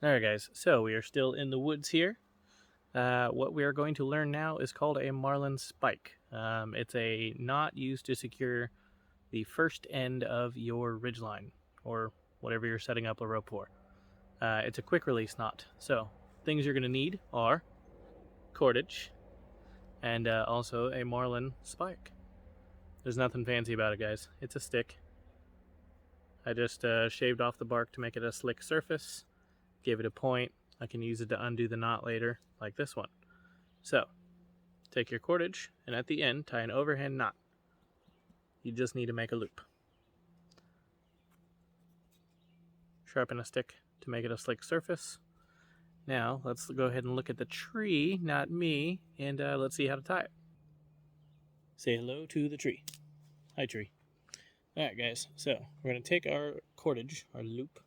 Alright guys, so we are still in the woods here. What we are going to learn now is called a Marlinespike. It's a knot used to secure the first end of your ridgeline, or whatever you're setting up a rope for. It's a quick release knot, so things you're going to need are cordage and also a Marlinespike. There's nothing fancy about it, guys. It's a stick. I just shaved off the bark to make it a slick surface. Gave it a point. I can use it to undo the knot later, like this one. So, take your cordage, and at the end, tie an overhand knot. You just need to make a loop. Sharpen a stick to make it a slick surface. Now, let's go ahead and look at the tree, not me, and let's see how to tie it. Say hello to the tree. Hi, tree. Alright, guys, so we're going to take our cordage, our loop.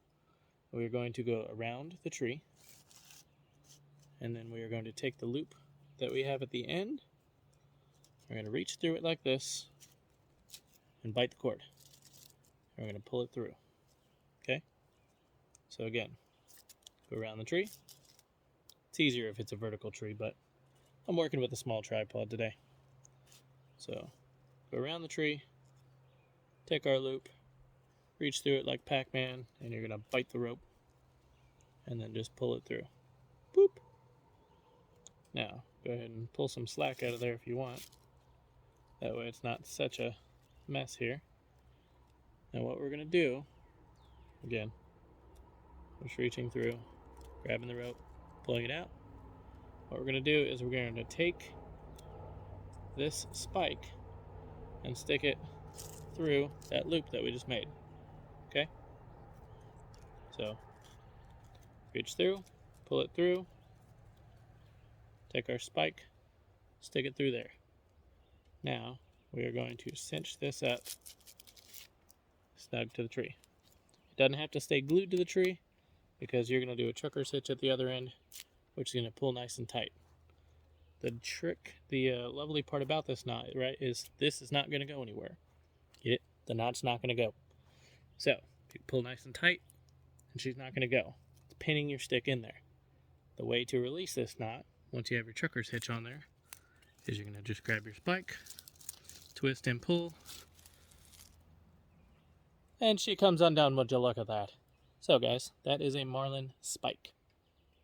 We're going to go around the tree, and then we are going to take the loop that we have at the end. We're going to reach through it like this and bite the cord. And we're going to pull it through. Okay? So again, go around the tree. It's easier if it's a vertical tree, but I'm working with a small tripod today. So go around the tree, take our loop, reach through it like Pac-Man, and you're going to bite the rope and then just pull it through. Boop. Now, go ahead and pull some slack out of there if you want. That way it's not such a mess here. Now what we're going to do, again, just reaching through, grabbing the rope, pulling it out. What we're going to do is we're going to take this spike and stick it through that loop that we just made. Okay? So, reach through, pull it through, take our spike, stick it through there. Now, we are going to cinch this up snug to the tree. It doesn't have to stay glued to the tree because you're going to do a trucker's hitch at the other end, which is going to pull nice and tight. The trick, the lovely part about this knot, right, is this is not going to go anywhere. Get it? The knot's not going to go. So, if you pull nice and tight, and she's not going to go. It's pinning your stick in there. The way to release this knot, once you have your trucker's hitch on there, is you're going to just grab your spike, twist and pull, and she comes undone. Would you look at that? So guys, that is a Marlinespike.